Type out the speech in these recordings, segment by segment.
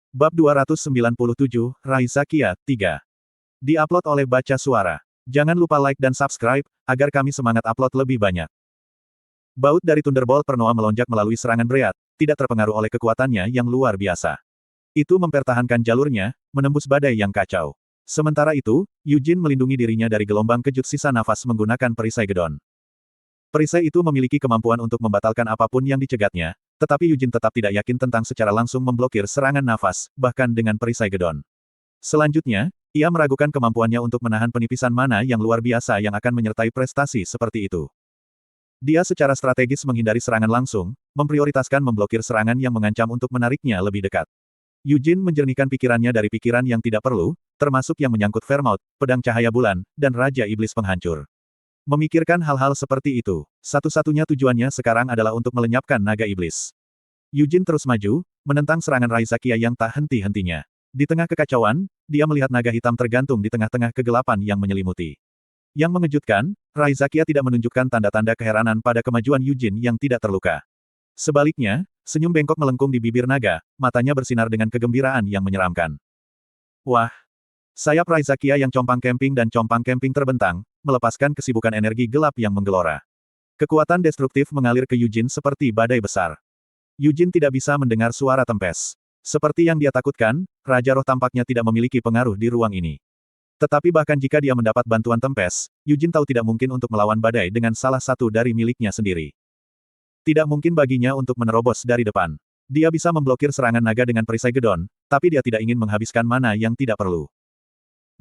Bab 297, Raisa Kia, 3. Di-upload oleh Baca Suara. Jangan lupa like dan subscribe, agar kami semangat upload lebih banyak. Baut dari Thunderbolt Pernoa melonjak melalui serangan Breat, tidak terpengaruh oleh kekuatannya yang luar biasa. Itu mempertahankan jalurnya, menembus badai yang kacau. Sementara itu, Yujin melindungi dirinya dari gelombang kejut sisa nafas menggunakan perisai gedon. Perisai itu memiliki kemampuan untuk membatalkan apapun yang dicegatnya, tetapi Yujin tetap tidak yakin tentang secara langsung memblokir serangan nafas, bahkan dengan perisai gedon. Selanjutnya, ia meragukan kemampuannya untuk menahan penipisan mana yang luar biasa yang akan menyertai prestasi seperti itu. Dia secara strategis menghindari serangan langsung, memprioritaskan memblokir serangan yang mengancam untuk menariknya lebih dekat. Yujin menjernihkan pikirannya dari pikiran yang tidak perlu, termasuk yang menyangkut Vermouth, pedang cahaya bulan, dan Raja Iblis Penghancur. Memikirkan hal-hal seperti itu, satu-satunya tujuannya sekarang adalah untuk melenyapkan naga iblis. Yujin terus maju, menentang serangan Raisa Kia yang tak henti-hentinya. Di tengah kekacauan, dia melihat naga hitam tergantung di tengah-tengah kegelapan yang menyelimuti. Yang mengejutkan, Raisa Kia tidak menunjukkan tanda-tanda keheranan pada kemajuan Yujin yang tidak terluka. Sebaliknya, senyum bengkok melengkung di bibir naga, matanya bersinar dengan kegembiraan yang menyeramkan. Wah! Sayap Raisa Kia yang compang-camping dan compang-camping terbentang, melepaskan kesibukan energi gelap yang menggelora. Kekuatan destruktif mengalir ke Yujin seperti badai besar. Yujin tidak bisa mendengar suara tempes. Seperti yang dia takutkan, Raja Roh tampaknya tidak memiliki pengaruh di ruang ini. Tetapi bahkan jika dia mendapat bantuan tempes, Yujin tahu tidak mungkin untuk melawan badai dengan salah satu dari miliknya sendiri. Tidak mungkin baginya untuk menerobos dari depan. Dia bisa memblokir serangan naga dengan perisai gedon, tapi dia tidak ingin menghabiskan mana yang tidak perlu.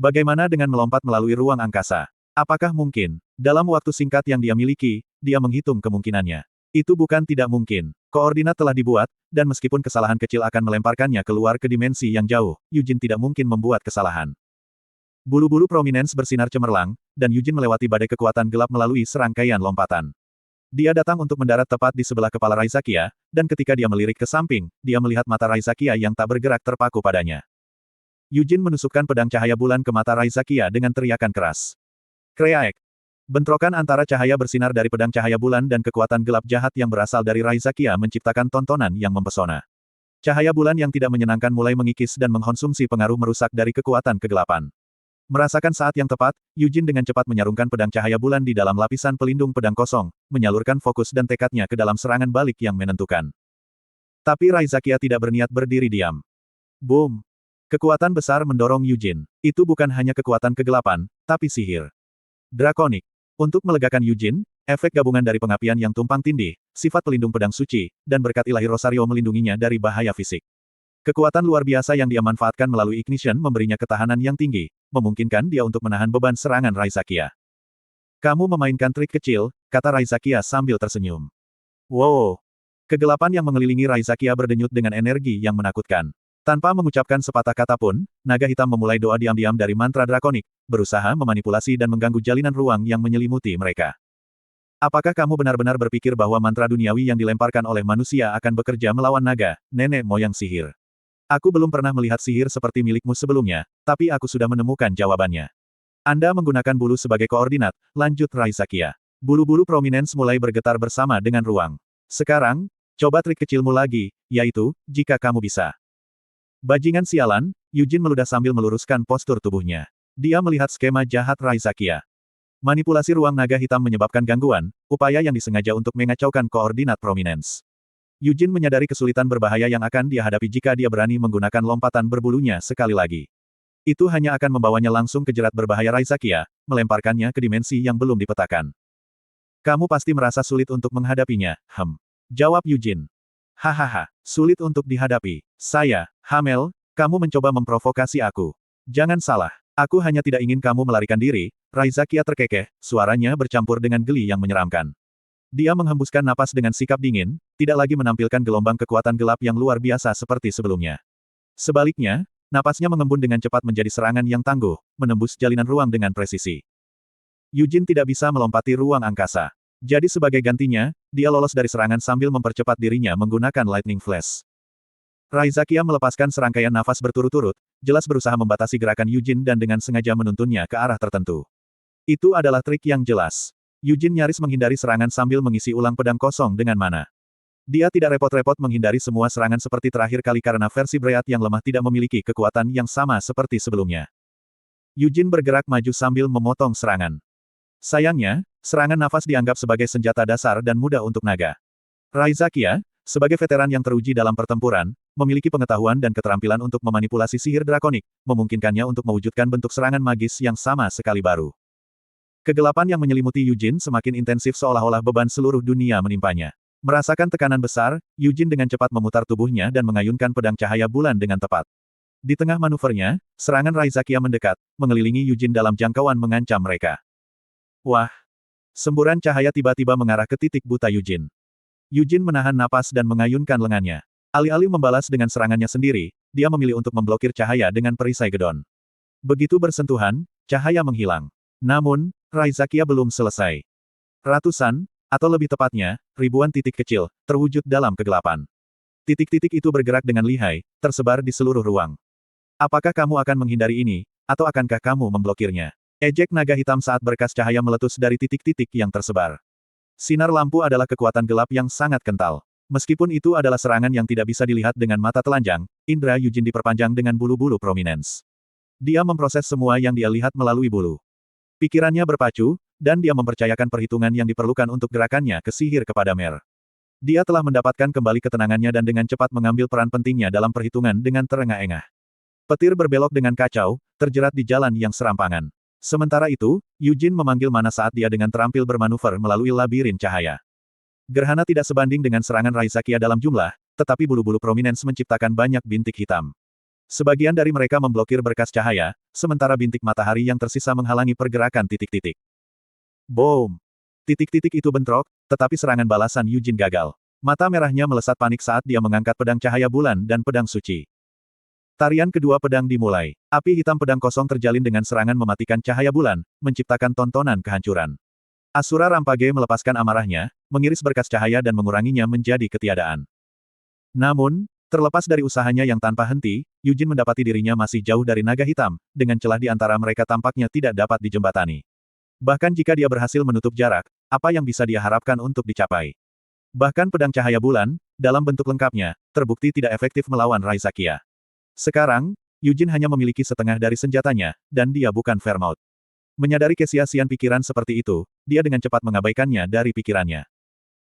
Bagaimana dengan melompat melalui ruang angkasa? Apakah mungkin? Dalam waktu singkat yang dia miliki, dia menghitung kemungkinannya. Itu bukan tidak mungkin. Koordinat telah dibuat, dan meskipun kesalahan kecil akan melemparkannya keluar ke dimensi yang jauh, Yujin tidak mungkin membuat kesalahan. Bulu-bulu prominens bersinar cemerlang, dan Yujin melewati badai kekuatan gelap melalui serangkaian lompatan. Dia datang untuk mendarat tepat di sebelah kepala Raisa Kia, dan ketika dia melirik ke samping, dia melihat mata Raisa Kia yang tak bergerak terpaku padanya. Yujin menusukkan pedang cahaya bulan ke mata Raisa Kia dengan teriakan keras. Kreaek! Bentrokan antara cahaya bersinar dari pedang cahaya bulan dan kekuatan gelap jahat yang berasal dari Raisa Kia menciptakan tontonan yang mempesona. Cahaya bulan yang tidak menyenangkan mulai mengikis dan mengkonsumsi pengaruh merusak dari kekuatan kegelapan. Merasakan saat yang tepat, Yujin dengan cepat menyarungkan pedang cahaya bulan di dalam lapisan pelindung pedang kosong, menyalurkan fokus dan tekadnya ke dalam serangan balik yang menentukan. Tapi Raisa Kia tidak berniat berdiri diam. Boom! Kekuatan besar mendorong Yujin. Itu bukan hanya kekuatan kegelapan, tapi sihir drakonik. Untuk melegakan Yujin, efek gabungan dari pengapian yang tumpang tindih, sifat pelindung pedang suci, dan berkat ilahi Rosario melindunginya dari bahaya fisik. Kekuatan luar biasa yang dia manfaatkan melalui ignition memberinya ketahanan yang tinggi, memungkinkan dia untuk menahan beban serangan Raisa Kia. Kamu memainkan trik kecil, kata Raisa Kia sambil tersenyum. Wow! Kegelapan yang mengelilingi Raisa Kia berdenyut dengan energi yang menakutkan. Tanpa mengucapkan sepatah kata pun, naga hitam memulai doa diam-diam dari mantra drakonik, berusaha memanipulasi dan mengganggu jalinan ruang yang menyelimuti mereka. Apakah kamu benar-benar berpikir bahwa mantra duniawi yang dilemparkan oleh manusia akan bekerja melawan naga, nenek moyang sihir? Aku belum pernah melihat sihir seperti milikmu sebelumnya, tapi aku sudah menemukan jawabannya. Anda menggunakan bulu sebagai koordinat, lanjut Raisa Kia. Bulu-bulu prominens mulai bergetar bersama dengan ruang. Sekarang, coba trik kecilmu lagi, yaitu, jika kamu bisa. Bajingan sialan, Yujin meludah sambil meluruskan postur tubuhnya. Dia melihat skema jahat Raisa Kia. Manipulasi ruang naga hitam menyebabkan gangguan, upaya yang disengaja untuk mengacaukan koordinat prominens. Yujin menyadari kesulitan berbahaya yang akan dia hadapi jika dia berani menggunakan lompatan berbulunya sekali lagi. Itu hanya akan membawanya langsung ke jerat berbahaya Raisa Kia, melemparkannya ke dimensi yang belum dipetakan. Kamu pasti merasa sulit untuk menghadapinya, jawab Yujin. Hahaha, sulit untuk dihadapi. Saya, Hamel, kamu mencoba memprovokasi aku. Jangan salah, aku hanya tidak ingin kamu melarikan diri. Raisa Kia terkekeh, suaranya bercampur dengan geli yang menyeramkan. Dia menghembuskan napas dengan sikap dingin, tidak lagi menampilkan gelombang kekuatan gelap yang luar biasa seperti sebelumnya. Sebaliknya, napasnya mengembun dengan cepat menjadi serangan yang tangguh, menembus jalinan ruang dengan presisi. Yujin tidak bisa melompati ruang angkasa. Jadi sebagai gantinya, dia lolos dari serangan sambil mempercepat dirinya menggunakan Lightning Flash. Raisa Kia melepaskan serangkaian nafas berturut-turut, jelas berusaha membatasi gerakan Yujin dan dengan sengaja menuntunnya ke arah tertentu. Itu adalah trik yang jelas. Yujin nyaris menghindari serangan sambil mengisi ulang pedang kosong dengan mana. Dia tidak repot-repot menghindari semua serangan seperti terakhir kali karena versi Breat yang lemah tidak memiliki kekuatan yang sama seperti sebelumnya. Yujin bergerak maju sambil memotong serangan. Sayangnya, serangan nafas dianggap sebagai senjata dasar dan mudah untuk naga. Raizakia, sebagai veteran yang teruji dalam pertempuran, memiliki pengetahuan dan keterampilan untuk memanipulasi sihir drakonik, memungkinkannya untuk mewujudkan bentuk serangan magis yang sama sekali baru. Kegelapan yang menyelimuti Yujin semakin intensif seolah-olah beban seluruh dunia menimpanya. Merasakan tekanan besar, Yujin dengan cepat memutar tubuhnya dan mengayunkan pedang cahaya bulan dengan tepat. Di tengah manuvernya, serangan Raizakia mendekat, mengelilingi Yujin dalam jangkauan mengancam mereka. Wah! Semburan cahaya tiba-tiba mengarah ke titik buta Yujin. Yujin menahan napas dan mengayunkan lengannya. Alih-alih membalas dengan serangannya sendiri, dia memilih untuk memblokir cahaya dengan perisai gedon. Begitu bersentuhan, cahaya menghilang. Namun, Raizakia belum selesai. Ratusan, atau lebih tepatnya, ribuan titik kecil, terwujud dalam kegelapan. Titik-titik itu bergerak dengan lihai, tersebar di seluruh ruang. Apakah kamu akan menghindari ini, atau akankah kamu memblokirnya? Ejek naga hitam saat berkas cahaya meletus dari titik-titik yang tersebar. Sinar lampu adalah kekuatan gelap yang sangat kental. Meskipun itu adalah serangan yang tidak bisa dilihat dengan mata telanjang, indera Yujin diperpanjang dengan bulu-bulu prominens. Dia memproses semua yang dia lihat melalui bulu. Pikirannya berpacu, dan dia mempercayakan perhitungan yang diperlukan untuk gerakannya ke sihir kepada Mer. Dia telah mendapatkan kembali ketenangannya dan dengan cepat mengambil peran pentingnya dalam perhitungan dengan terengah-engah. Petir berbelok dengan kacau, terjerat di jalan yang serampangan. Sementara itu, Yujin memanggil mana saat dia dengan terampil bermanuver melalui labirin cahaya. Gerhana tidak sebanding dengan serangan Raizakia dalam jumlah, tetapi bulu-bulu prominens menciptakan banyak bintik hitam. Sebagian dari mereka memblokir berkas cahaya, sementara bintik matahari yang tersisa menghalangi pergerakan titik-titik. Boom! Titik-titik itu bentrok, tetapi serangan balasan Yujin gagal. Mata merahnya melesat panik saat dia mengangkat pedang cahaya bulan dan pedang suci. Tarian kedua pedang dimulai. Api hitam pedang kosong terjalin dengan serangan mematikan cahaya bulan, menciptakan tontonan kehancuran. Asura Rampage melepaskan amarahnya, mengiris berkas cahaya dan menguranginya menjadi ketiadaan. Namun, terlepas dari usahanya yang tanpa henti, Yujin mendapati dirinya masih jauh dari naga hitam, dengan celah di antara mereka tampaknya tidak dapat dijembatani. Bahkan jika dia berhasil menutup jarak, apa yang bisa dia harapkan untuk dicapai? Bahkan pedang cahaya bulan, dalam bentuk lengkapnya, terbukti tidak efektif melawan Raizakia. Sekarang, Yujin hanya memiliki setengah dari senjatanya, dan dia bukan Vermouth. Menyadari kesia-siaan pikiran seperti itu, dia dengan cepat mengabaikannya dari pikirannya.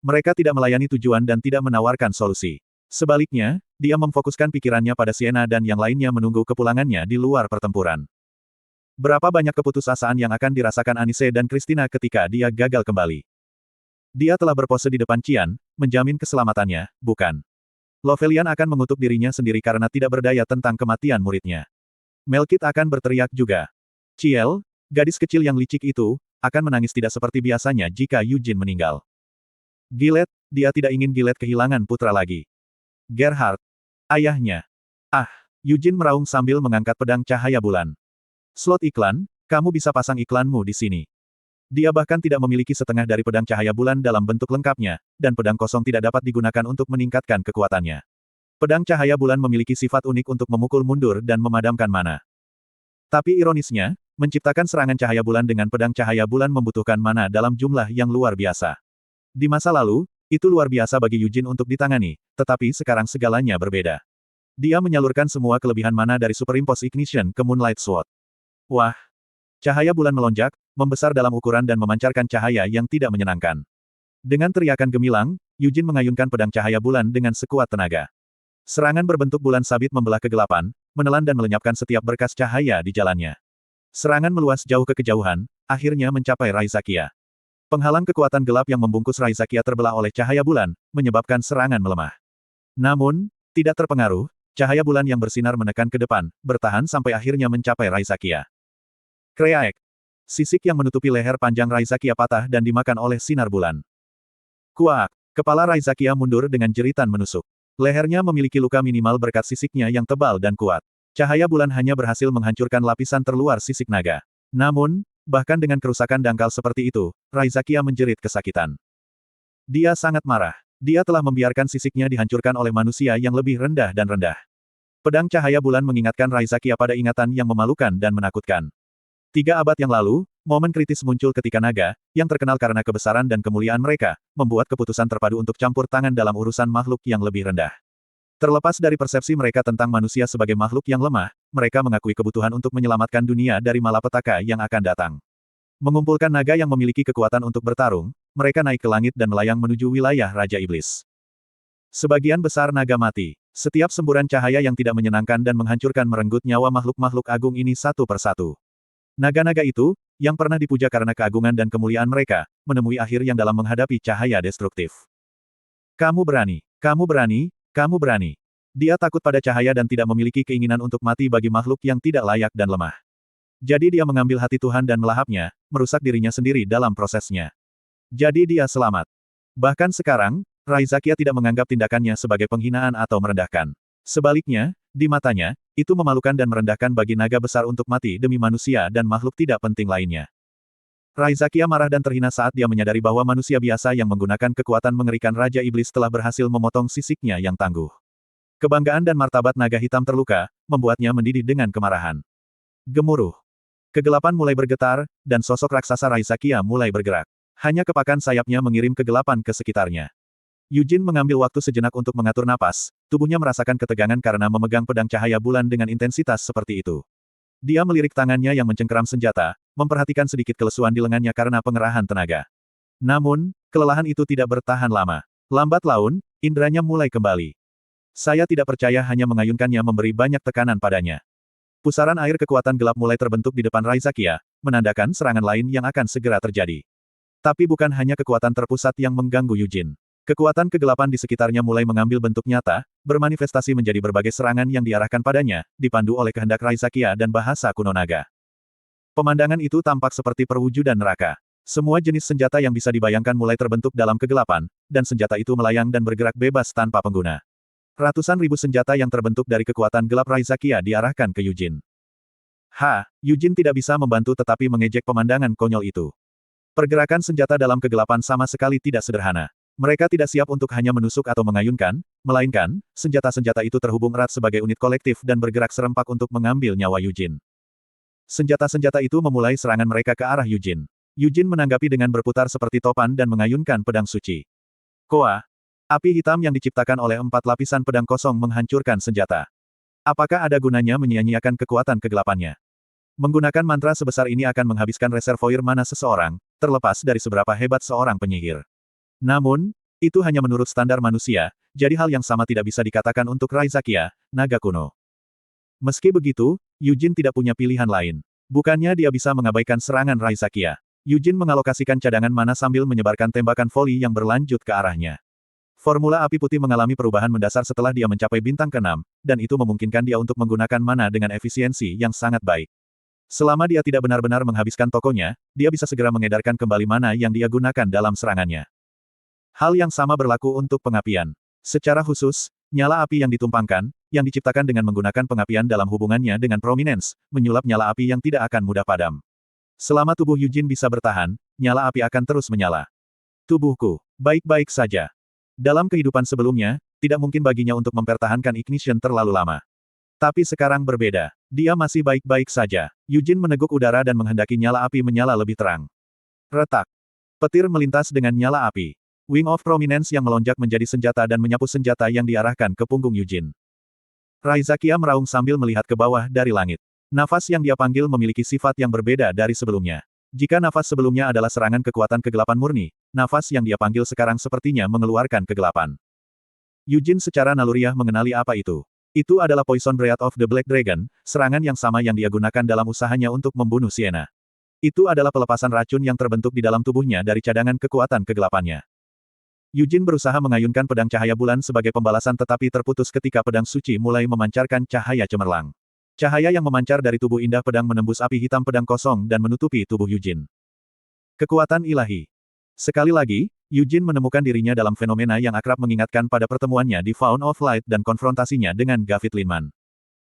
Mereka tidak melayani tujuan dan tidak menawarkan solusi. Sebaliknya, dia memfokuskan pikirannya pada Sienna dan yang lainnya menunggu kepulangannya di luar pertempuran. Berapa banyak keputusasaan yang akan dirasakan Anise dan Christina ketika dia gagal kembali. Dia telah berpose di depan Qian, menjamin keselamatannya, bukan? Lovelian akan mengutuk dirinya sendiri karena tidak berdaya tentang kematian muridnya. Melkit akan berteriak juga. Ciel, gadis kecil yang licik itu, akan menangis tidak seperti biasanya jika Yujin meninggal. Gilet, dia tidak ingin Gilet kehilangan putra lagi. Gerhard. Ayahnya. Ah, Yujin meraung sambil mengangkat pedang cahaya bulan. Slot iklan, kamu bisa pasang iklanmu di sini. Dia bahkan tidak memiliki setengah dari pedang cahaya bulan dalam bentuk lengkapnya, dan pedang kosong tidak dapat digunakan untuk meningkatkan kekuatannya. Pedang cahaya bulan memiliki sifat unik untuk memukul mundur dan memadamkan mana. Tapi ironisnya, menciptakan serangan cahaya bulan dengan pedang cahaya bulan membutuhkan mana dalam jumlah yang luar biasa. Di masa lalu, itu luar biasa bagi Yujin untuk ditangani, tetapi sekarang segalanya berbeda. Dia menyalurkan semua kelebihan mana dari Superimpose Ignition ke Moonlight Sword. Wah! Cahaya bulan melonjak, membesar dalam ukuran dan memancarkan cahaya yang tidak menyenangkan. Dengan teriakan gemilang, Yujin mengayunkan pedang cahaya bulan dengan sekuat tenaga. Serangan berbentuk bulan sabit membelah kegelapan, menelan dan melenyapkan setiap berkas cahaya di jalannya. Serangan meluas jauh ke kejauhan, akhirnya mencapai Raizakia. Penghalang kekuatan gelap yang membungkus Raizakia terbelah oleh cahaya bulan, menyebabkan serangan melemah. Namun, tidak terpengaruh, cahaya bulan yang bersinar menekan ke depan, bertahan sampai akhirnya mencapai Raizakia. Kreaek! Sisik yang menutupi leher panjang Raizakia patah dan dimakan oleh sinar bulan. Kuak! Kepala Raizakia mundur dengan jeritan menusuk. Lehernya memiliki luka minimal berkat sisiknya yang tebal dan kuat. Cahaya bulan hanya berhasil menghancurkan lapisan terluar sisik naga. Namun, bahkan dengan kerusakan dangkal seperti itu, Raizakia menjerit kesakitan. Dia sangat marah. Dia telah membiarkan sisiknya dihancurkan oleh manusia yang lebih rendah dan rendah. Pedang cahaya bulan mengingatkan Raizakia pada ingatan yang memalukan dan menakutkan. 3 abad yang lalu, Momen kritis muncul ketika naga, yang terkenal karena kebesaran dan kemuliaan mereka, membuat keputusan terpadu untuk campur tangan dalam urusan makhluk yang lebih rendah. Terlepas dari persepsi mereka tentang manusia sebagai makhluk yang lemah, mereka mengakui kebutuhan untuk menyelamatkan dunia dari malapetaka yang akan datang. Mengumpulkan naga yang memiliki kekuatan untuk bertarung, mereka naik ke langit dan melayang menuju wilayah Raja Iblis. Sebagian besar naga mati. Setiap semburan cahaya yang tidak menyenangkan dan menghancurkan merenggut nyawa makhluk-makhluk agung ini satu persatu. Naga-naga itu, yang pernah dipuja karena keagungan dan kemuliaan mereka, menemui akhir yang dalam menghadapi cahaya destruktif. Kamu berani, kamu berani, kamu berani. Dia takut pada cahaya dan tidak memiliki keinginan untuk mati bagi makhluk yang tidak layak dan lemah. Jadi dia mengambil hati Tuhan dan melahapnya, merusak dirinya sendiri dalam prosesnya. Jadi dia selamat. Bahkan sekarang, Raizakia tidak menganggap tindakannya sebagai penghinaan atau merendahkan. Sebaliknya, di matanya, itu memalukan dan merendahkan bagi naga besar untuk mati demi manusia dan makhluk tidak penting lainnya. Raizakia marah dan terhina saat dia menyadari bahwa manusia biasa yang menggunakan kekuatan mengerikan Raja Iblis telah berhasil memotong sisiknya yang tangguh. Kebanggaan dan martabat naga hitam terluka, membuatnya mendidih dengan kemarahan. Gemuruh. Kegelapan mulai bergetar, dan sosok raksasa Raizakia mulai bergerak. Hanya kepakan sayapnya mengirim kegelapan ke sekitarnya. Yujin mengambil waktu sejenak untuk mengatur napas, tubuhnya merasakan ketegangan karena memegang pedang cahaya bulan dengan intensitas seperti itu. Dia melirik tangannya yang mencengkeram senjata, memperhatikan sedikit kelesuan di lengannya karena pengerahan tenaga. Namun, kelelahan itu tidak bertahan lama. Lambat laun, indranya mulai kembali. Saya tidak percaya hanya mengayunkannya memberi banyak tekanan padanya. Pusaran air kekuatan gelap mulai terbentuk di depan Raizakia, menandakan serangan lain yang akan segera terjadi. Tapi bukan hanya kekuatan terpusat yang mengganggu Yujin. Kekuatan kegelapan di sekitarnya mulai mengambil bentuk nyata, bermanifestasi menjadi berbagai serangan yang diarahkan padanya, dipandu oleh kehendak Raizakia dan bahasa kuno naga. Pemandangan itu tampak seperti perwujudan neraka. Semua jenis senjata yang bisa dibayangkan mulai terbentuk dalam kegelapan, dan senjata itu melayang dan bergerak bebas tanpa pengguna. Ratusan ribu senjata yang terbentuk dari kekuatan gelap Raizakia diarahkan ke Yujin. Yujin tidak bisa membantu tetapi mengejek pemandangan konyol itu. Pergerakan senjata dalam kegelapan sama sekali tidak sederhana. Mereka tidak siap untuk hanya menusuk atau mengayunkan, melainkan, senjata-senjata itu terhubung erat sebagai unit kolektif dan bergerak serempak untuk mengambil nyawa Yujin. Senjata-senjata itu memulai serangan mereka ke arah Yujin. Yujin menanggapi dengan berputar seperti topan dan mengayunkan pedang suci. Koa. Api hitam yang diciptakan oleh 4 lapisan pedang kosong menghancurkan senjata. Apakah ada gunanya menyia-nyiakan kekuatan kegelapannya? Menggunakan mantra sebesar ini akan menghabiskan reservoir mana seseorang, terlepas dari seberapa hebat seorang penyihir. Namun, itu hanya menurut standar manusia, jadi hal yang sama tidak bisa dikatakan untuk Raizakia, naga kuno. Meski begitu, Yujin tidak punya pilihan lain. Bukannya dia bisa mengabaikan serangan Raizakia. Yujin mengalokasikan cadangan mana sambil menyebarkan tembakan voli yang berlanjut ke arahnya. Formula api putih mengalami perubahan mendasar setelah dia mencapai bintang ke-6, dan itu memungkinkan dia untuk menggunakan mana dengan efisiensi yang sangat baik. Selama dia tidak benar-benar menghabiskan tokonya, dia bisa segera mengedarkan kembali mana yang dia gunakan dalam serangannya. Hal yang sama berlaku untuk pengapian. Secara khusus, nyala api yang ditumpangkan, yang diciptakan dengan menggunakan pengapian dalam hubungannya dengan prominence, menyulap nyala api yang tidak akan mudah padam. Selama tubuh Yujin bisa bertahan, nyala api akan terus menyala. Tubuhku, baik-baik saja. Dalam kehidupan sebelumnya, tidak mungkin baginya untuk mempertahankan ignition terlalu lama. Tapi sekarang berbeda. Dia masih baik-baik saja. Yujin meneguk udara dan menghendaki nyala api menyala lebih terang. Retak. Petir melintas dengan nyala api. Wing of Prominence yang melonjak menjadi senjata dan menyapu senjata yang diarahkan ke punggung Yujin. Raizakia meraung sambil melihat ke bawah dari langit. Nafas yang dia panggil memiliki sifat yang berbeda dari sebelumnya. Jika nafas sebelumnya adalah serangan kekuatan kegelapan murni, nafas yang dia panggil sekarang sepertinya mengeluarkan kegelapan. Yujin secara naluriah mengenali apa itu. Itu adalah Poison Breath of the Black Dragon, serangan yang sama yang dia gunakan dalam usahanya untuk membunuh Sienna. Itu adalah pelepasan racun yang terbentuk di dalam tubuhnya dari cadangan kekuatan kegelapannya. Yujin berusaha mengayunkan pedang cahaya bulan sebagai pembalasan tetapi terputus ketika pedang suci mulai memancarkan cahaya cemerlang. Cahaya yang memancar dari tubuh indah pedang menembus api hitam pedang kosong dan menutupi tubuh Yujin. Kekuatan ilahi. Sekali lagi, Yujin menemukan dirinya dalam fenomena yang akrab mengingatkan pada pertemuannya di Faun of Light dan konfrontasinya dengan Gavit Linman.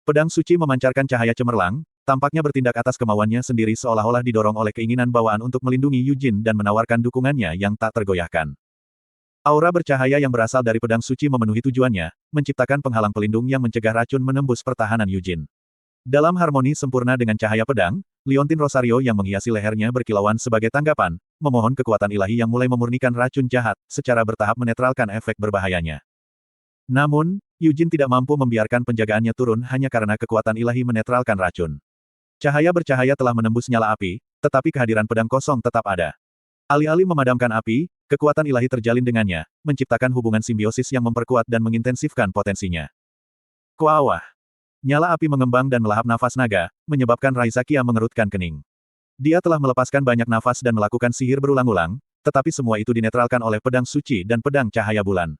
Pedang suci memancarkan cahaya cemerlang, tampaknya bertindak atas kemauannya sendiri seolah-olah didorong oleh keinginan bawaan untuk melindungi Yujin dan menawarkan dukungannya yang tak tergoyahkan. Aura bercahaya yang berasal dari pedang suci memenuhi tujuannya, menciptakan penghalang pelindung yang mencegah racun menembus pertahanan Yujin. Dalam harmoni sempurna dengan cahaya pedang, liontin Rosario yang menghiasi lehernya berkilauan sebagai tanggapan, memohon kekuatan ilahi yang mulai memurnikan racun jahat, secara bertahap menetralkan efek berbahayanya. Namun, Yujin tidak mampu membiarkan penjagaannya turun hanya karena kekuatan ilahi menetralkan racun. Cahaya bercahaya telah menembus nyala api, tetapi kehadiran pedang kosong tetap ada. Alih-alih memadamkan api, kekuatan ilahi terjalin dengannya, menciptakan hubungan simbiosis yang memperkuat dan mengintensifkan potensinya. Kuawah! Nyala api mengembang dan melahap nafas naga, menyebabkan Raizakia mengerutkan kening. Dia telah melepaskan banyak nafas dan melakukan sihir berulang-ulang, tetapi semua itu dinetralkan oleh pedang suci dan pedang cahaya bulan.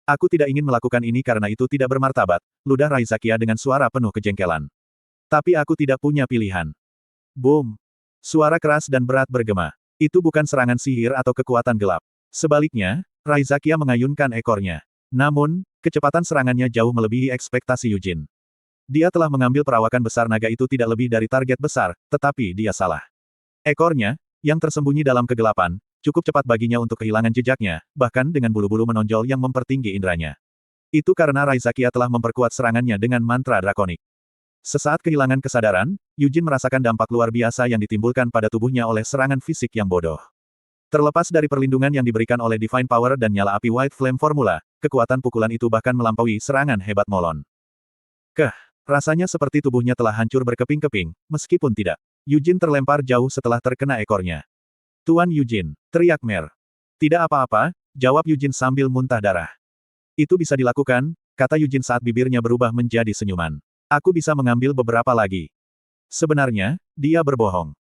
Aku tidak ingin melakukan ini karena itu tidak bermartabat, ludah Raizakia dengan suara penuh kejengkelan. Tapi aku tidak punya pilihan. Boom! Suara keras dan berat bergema. Itu bukan serangan sihir atau kekuatan gelap. Sebaliknya, Raizakia mengayunkan ekornya. Namun, kecepatan serangannya jauh melebihi ekspektasi Yujin. Dia telah mengambil perawakan besar naga itu tidak lebih dari target besar, tetapi dia salah. Ekornya, yang tersembunyi dalam kegelapan, cukup cepat baginya untuk kehilangan jejaknya, bahkan dengan bulu-bulu menonjol yang mempertinggi indranya. Itu karena Raizakia telah memperkuat serangannya dengan mantra drakonik. Sesaat kehilangan kesadaran, Yujin merasakan dampak luar biasa yang ditimbulkan pada tubuhnya oleh serangan fisik yang bodoh. Terlepas dari perlindungan yang diberikan oleh Divine Power dan nyala api White Flame Formula, kekuatan pukulan itu bahkan melampaui serangan hebat Molon. Rasanya seperti tubuhnya telah hancur berkeping-keping, meskipun tidak. Yujin terlempar jauh setelah terkena ekornya. Tuan Yujin, teriak Mer. Tidak apa-apa, jawab Yujin sambil muntah darah. Itu bisa dilakukan, kata Yujin saat bibirnya berubah menjadi senyuman. Aku bisa mengambil beberapa lagi. Sebenarnya, dia berbohong.